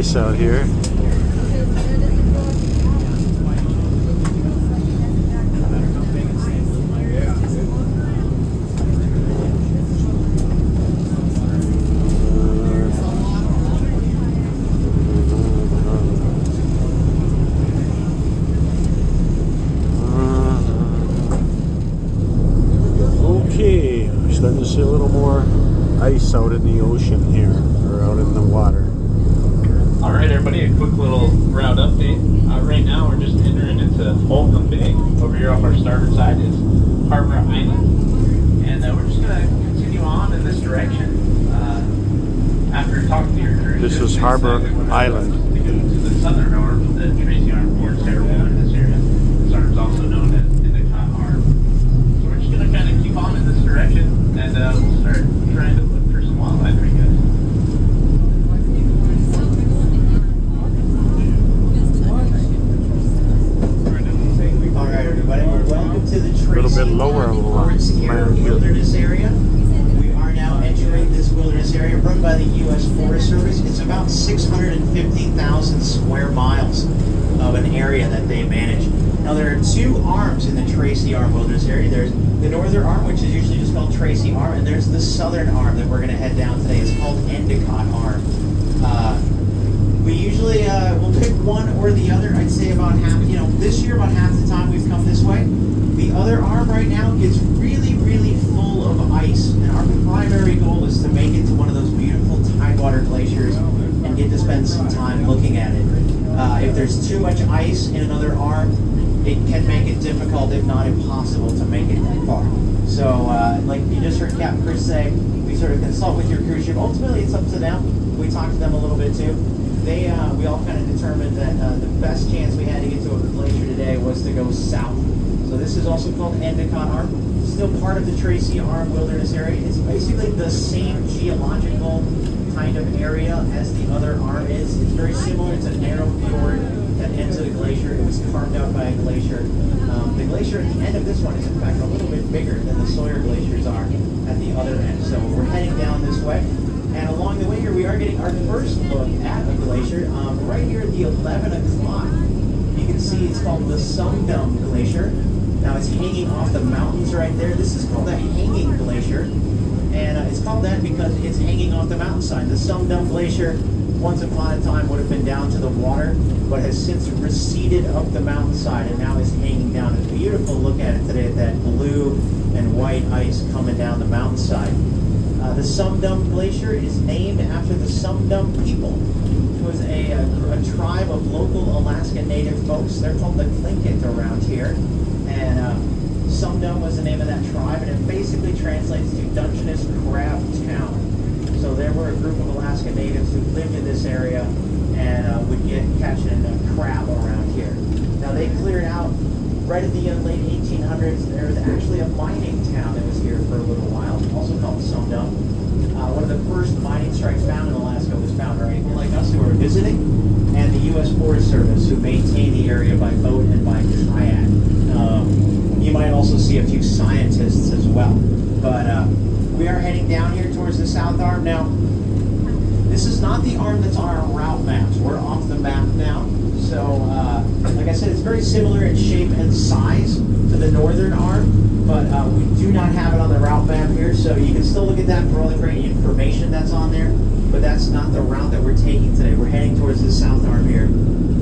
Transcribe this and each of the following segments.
ice out here. Okay, we're starting to see a little more ice out in the ocean here, or out in the water. Alright everybody, a quick little route update. Right now we're just entering into Holcomb Bay. Over here off our starboard side is Harbor Island. And we're just going to continue on in this direction. After talking to your crew, This is Harbor Island. To go to the southern arm, the Tracy Arm Port Terrible in this area. This arm is also known as Endicott Arm. So we're just going to kind of keep on in this direction, and we'll start trying to look for some wildlife for you guys. Alright everybody, welcome to the Tracy A little bit lower Arm Wilderness Area. We are now entering this wilderness area run by the U.S. Forest Service. It's about 650,000 square miles of an area that they manage. Now there are two arms in the Tracy Arm Wilderness Area. There's the northern arm, which is usually just called Tracy Arm, and there's the southern arm that we're going to head down today. It's called Endicott Arm. We usually will pick one or the other. I'd say about half, this year about half the time we've come this way. The other arm right now gets really, really full of ice, and our primary goal is to make it to one of those beautiful tidewater glaciers and get to spend some time looking at it. If there's too much ice in another arm, it can make it difficult, if not impossible, to make it that far. So, like you just heard Captain Chris say, we sort of consult with your cruise ship. Ultimately, it's up to them. We talked to them a little bit too. We all kind of determined that the best chance we had to get to a glacier today was to go south. So this is also called Endicott Arm. Still part of the Tracy Arm Wilderness Area. It's basically the same geological kind of area as the other arm is. It's very similar. It's a narrow fjord that ends at a glacier. It was carved out by a glacier. The glacier at the end of this one is in fact a little bit bigger than the Sawyer glaciers are at the other end. So we're heading down this way. And along the way here, we are getting our first look at a glacier. Right here at the 11 o'clock, you can see it's called the Sumdum Glacier. Now it's hanging off the mountains right there. This is called a hanging glacier. And it's called that because it's hanging off the mountainside. The Sumdum Glacier, once upon a time, would have been down to the water, but has since receded up the mountainside and now is hanging down. It's beautiful to look at it today, at that blue and white ice coming down the mountainside. The Sumdum Glacier is named after the Sumdum people, which was a tribe of local Alaska Native folks. They're called the Tlingit around here. And Sumdum was the name of that tribe, and it basically translates to Dungeness Crab Town. So there were a group of Alaska Natives who lived in this area and would get catching crab around here. Now they cleared out right at the late 1800s. There was actually a mining town that was here for a little while, also called Sumdum. One of the first mining strikes found in Alaska was found right people like us who were visiting, and the U.S. Forest Service who maintain the area by boat and by kayak. You might also see a few scientists as well. But we are heading down here towards the south arm. Now, this is not the arm that's on our route maps. We're off the map now. So, like I said, it's very similar in shape and size to the northern arm, but we do not have it on the route map here, so you can still look at that for all the great information that's on there, but that's not the route that we're taking today. We're heading towards the south arm here,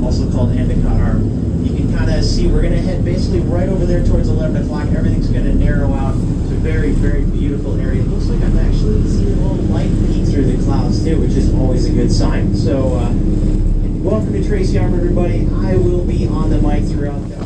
also called Endicott Arm. You can kind of see we're going to head basically right over there towards 11 o'clock. Everything's going to narrow out. It's a very, very beautiful area. It looks like I'm actually seeing a little light peek through the clouds too, which is always a good sign. So, welcome to Tracy Arm, everybody. I will be on the mic throughout the